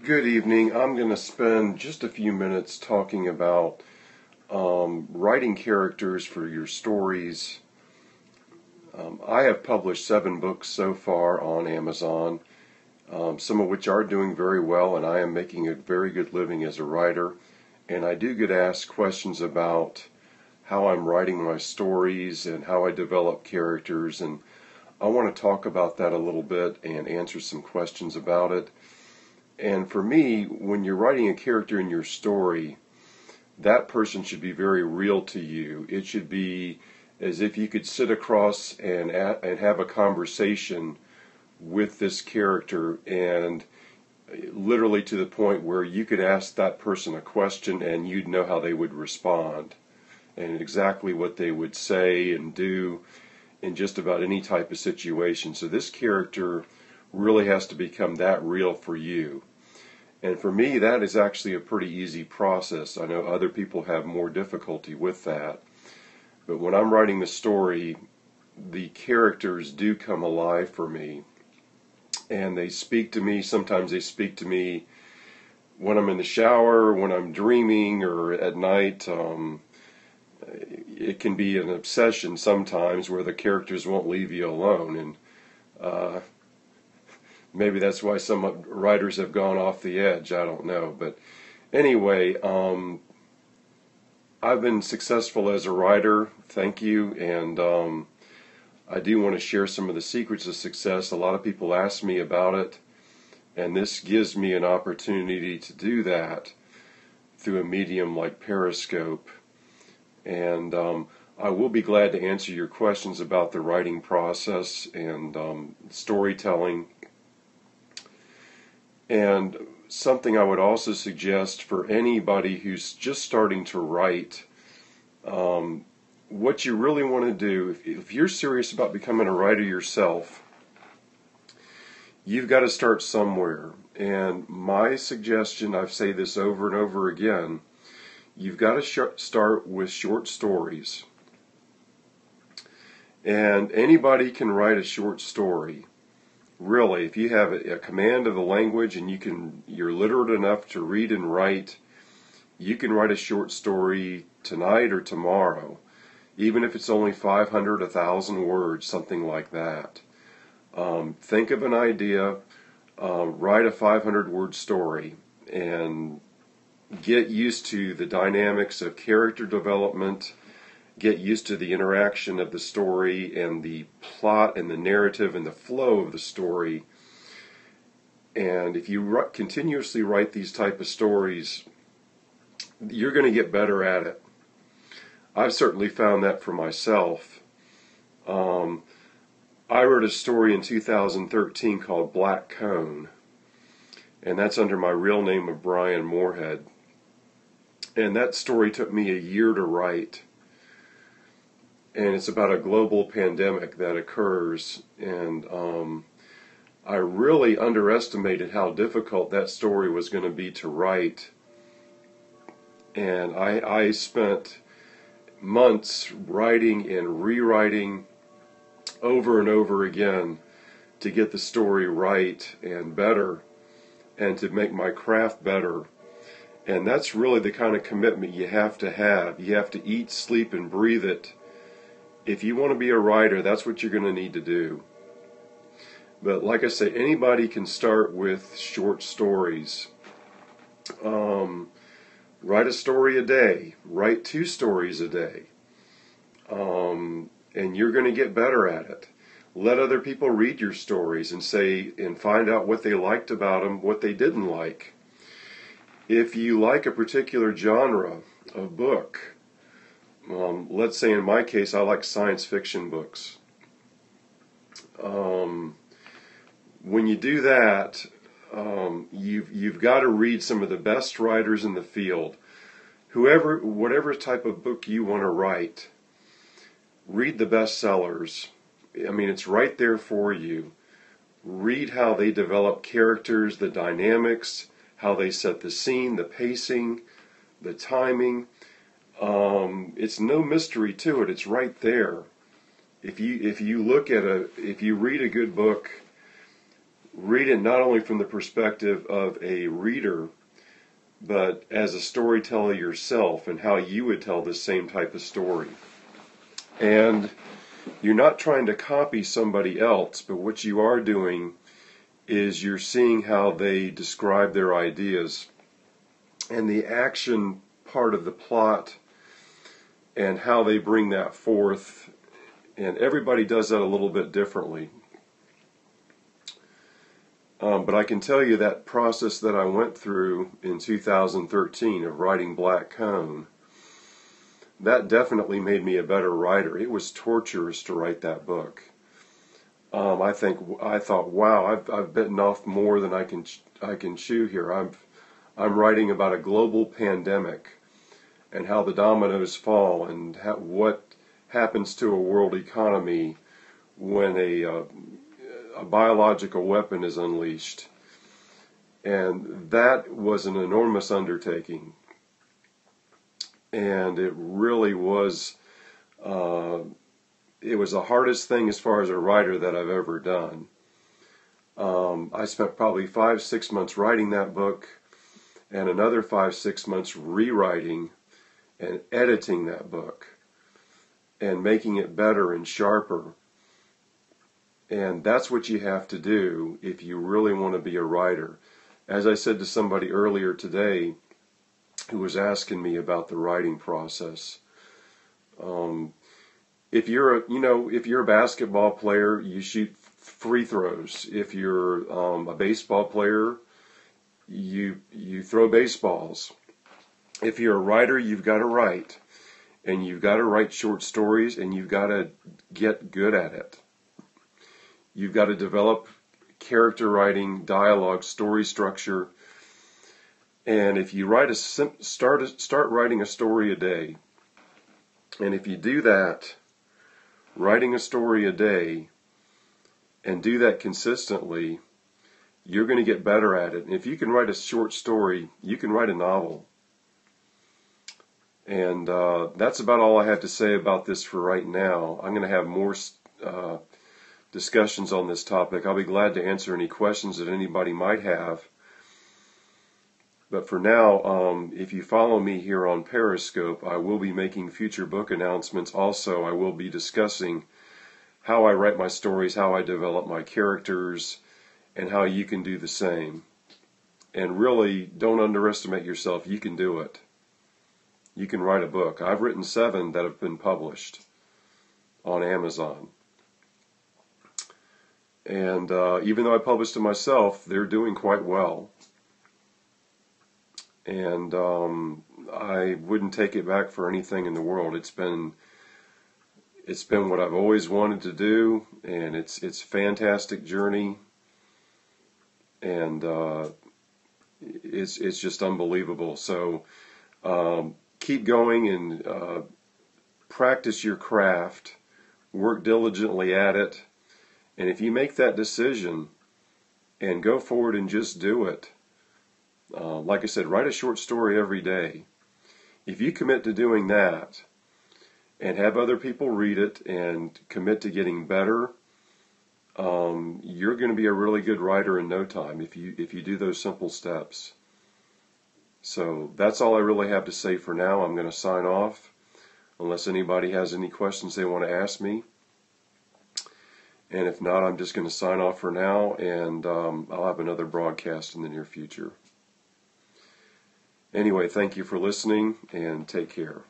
Good evening. I'm going to spend just a few minutes talking about writing characters for your stories. I have published 7 books so far on Amazon, some of which are doing very well, and I am making a very good living as a writer. And I do get asked questions about how I'm writing my stories and how I develop characters, and I want to talk about that a little bit and answer some questions about it. And for me, when you're writing a character in your story, that person should be very real to you. It should be as if you could sit across and have a conversation with this character, and literally to the point where you could ask that person a question and you'd know how they would respond and exactly what they would say and do in just about any type of situation. So this character really has to become that real for you. And for me, that is actually a pretty easy process. I know other people have more difficulty with that. But when I'm writing the story, the characters do come alive for me. And they speak to me. Sometimes they speak to me when I'm in the shower, when I'm dreaming, or at night. It can be an obsession sometimes where the characters won't leave you alone. And maybe that's why some writers have gone off the edge. I don't know. But anyway, I've been successful as a writer. Thank you. And I do want to share some of the secrets of success. A lot of people ask me about it, and this gives me an opportunity to do that through a medium like Periscope. And I will be glad to answer your questions about the writing process and storytelling. And something I would also suggest for anybody who's just starting to write, what you really want to do, if you're serious about becoming a writer yourself, you've got to start somewhere. And my suggestion, I say this over and over again, you've got to start with short stories. And anybody can write a short story. Really, if you have a command of the language and you're literate enough to read and write, you can write a short story tonight or tomorrow, even if it's only 500, 1,000 words, something like that. Think of an idea, write a 500-word story, and get used to the dynamics of character development, get used to the interaction of the story and the plot and the narrative and the flow of the story. And if you continuously write these type of stories, you're going to get better at it. I've certainly found that for myself. I wrote a story in 2013 called Black Cone, and that's under my real name of Brian Moorhead. And that story took me a year to write. And it's about a global pandemic that occurs. And I really underestimated how difficult that story was going to be to write. And I spent months writing and rewriting over and over again to get the story right and better and to make my craft better. And that's really the kind of commitment you have to have. You have to eat, sleep, and breathe it. If you want to be a writer, that's what you're going to need to do. But like I say, anybody can start with short stories. Write a story a day. Write 2 stories a day. And you're going to get better at it. Let other people read your stories and find out what they liked about them, what they didn't like. If you like a particular genre of book, let's say in my case I like science fiction books. When you do that, you've got to read some of the best writers in the field. Whatever type of book you want to write, read the bestsellers. I mean, it's right there for you. Read how they develop characters, the dynamics, how they set the scene, the pacing, the timing. It's no mystery to it. It's right there. If you read a good book, read it not only from the perspective of a reader, but as a storyteller yourself and how you would tell this same type of story. And you're not trying to copy somebody else, but what you are doing is you're seeing how they describe their ideas and the action part of the plot and how they bring that forth. And everybody does that a little bit differently. But I can tell you that process that I went through in 2013 of writing Black Cone, that definitely made me a better writer. It was torturous to write that book. I thought, wow, I've bitten off more than I can chew here. I'm writing about a global pandemic and how the dominoes fall and what happens to a world economy when a biological weapon is unleashed. And that was an enormous undertaking. And it really was, it was the hardest thing as far as a writer that I've ever done. I spent probably 5-6 months writing that book and another 5-6 months rewriting and editing that book and making it better and sharper. And that's what you have to do if you really want to be a writer. As I said to somebody earlier today who was asking me about the writing process, if you're a basketball player, you shoot free throws. If you're a baseball player, you throw baseballs. If you're a writer, you've got to write, and you've got to write short stories, and you've got to get good at it. You've got to develop character writing, dialogue, story structure. And if you start writing a story a day, and if you do that, writing a story a day, and do that consistently, you're going to get better at it. And if you can write a short story, you can write a novel. And that's about all I have to say about this for right now. I'm going to have more discussions on this topic. I'll be glad to answer any questions that anybody might have. But for now, if you follow me here on Periscope, I will be making future book announcements. Also, I will be discussing how I write my stories, how I develop my characters, and how you can do the same. And really, don't underestimate yourself. You can do it. You can write a book. I've written 7 that have been published on Amazon. And even though I published them myself, they're doing quite well. And I wouldn't take it back for anything in the world. It's been what I've always wanted to do, and it's a fantastic journey, and it's just unbelievable. So keep going and practice your craft, work diligently at it, and if you make that decision and go forward and just do it, like I said, write a short story every day. If you commit to doing that and have other people read it and commit to getting better, you're going to be a really good writer in no time if you do those simple steps. So that's all I really have to say for now. I'm going to sign off unless anybody has any questions they want to ask me. And if not, I'm just going to sign off for now, and I'll have another broadcast in the near future. Anyway, thank you for listening, and take care.